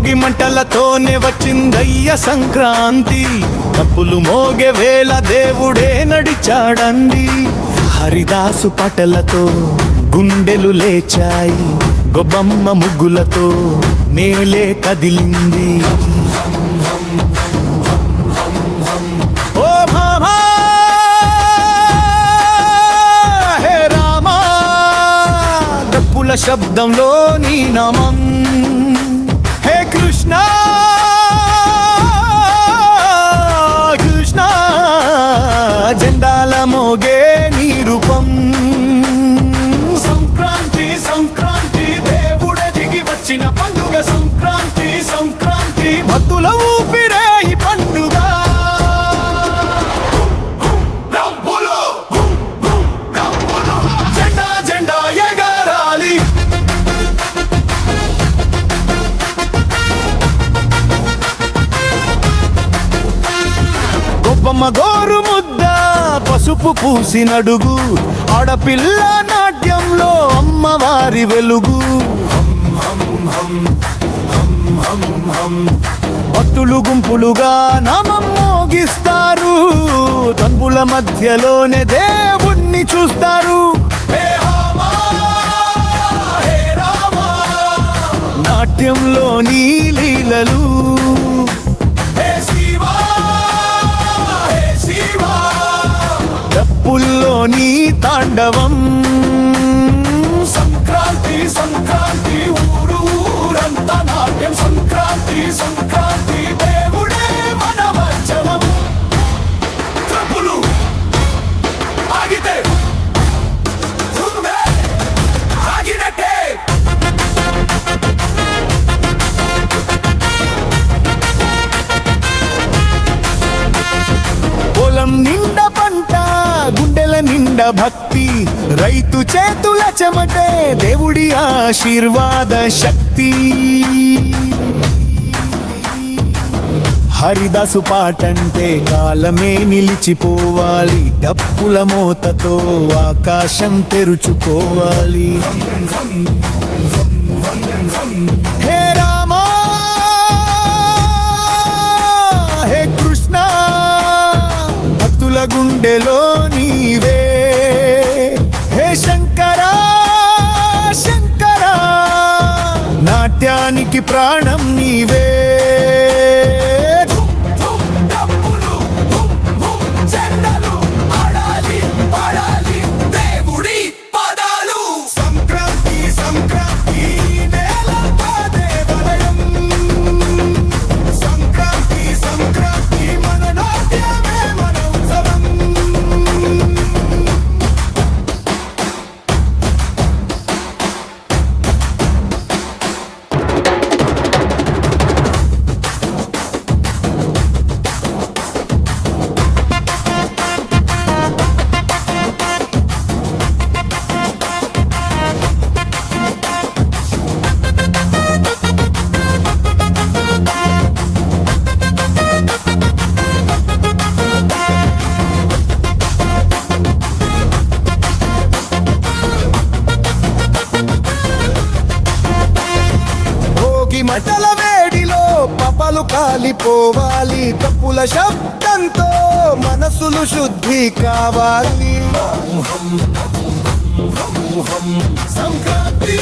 భోగి మంటలతోనే వచ్చిందయ్య సంక్రాంతి, తప్పులు మోగే వేళ దేవుడే నడిచాడండి. హరిదాసు పాటలతో గుండెలు లేచాయి, గొబ్బమ్మ ముగ్గులతో నేలే కదిలింది. ఓ భామా హే రామా, డప్పుల శబ్దంలో నీ నామం. హే కృష్ణ కృష్ణ, జెండాల మోగే నీ రూపం. సంక్రాంతి సంక్రాంతి దేవుడే దిగి వచ్చిన పండుగ. సంక్రాంతి సంక్రాంతి భక్తుల ఊపిరే ఈ పండుగ. జెండా జెండా ఎగరాలి, గొప్పమ్మ గోరు ముద్ద పసుపు పూసినడుగు, ఆడపిల్ల నాట్యంలో అమ్మవారి వెలుగు. భక్తులు గుంపులుగా నామం మోగిస్తారు, తన్పుల మధ్యలోనే దేవుణ్ణి చూస్తారు. నాట్యంలోని లీలలు, డప్పుల్లోని తాండవం. సంక్రాంతి సంక్రాంతి ఊరు ఊరంతా నాట్యం. సంక్రాంతి సంక్రాంతి దేవుడే మన మధ్యమం. తప్పులు ఆగితే ఆగినట్టే. పొలం నిండా పంట, గుండెల నిండా భక్తి, రైతు చేతుల చెమటే దేవుడి ఆశీర్వాద శక్తి. హరిదాసు పాటంటే కాలమే నిలిచిపోవాలి, డప్పుల మోతతో ఆకాశం తెరుచుకోవాలి. హే రామా హే కృష్ణ, భక్తుల గుండెలో నీవే. హే శంకరా శంకరా, నాట్యానికి ప్రాణం నీవే. సంక్రాంతి సంక్రాంతి నేలపై దేవాలయం. సంక్రాంతి సంక్రాంతి మన నాట్యమే మన ఉత్సవం. మంటల వేడిలో పపలు కాలిపోవాలి, తప్పుల శబ్దంతో మనసులు శుద్ధి కావాలి. సంక్రాంతి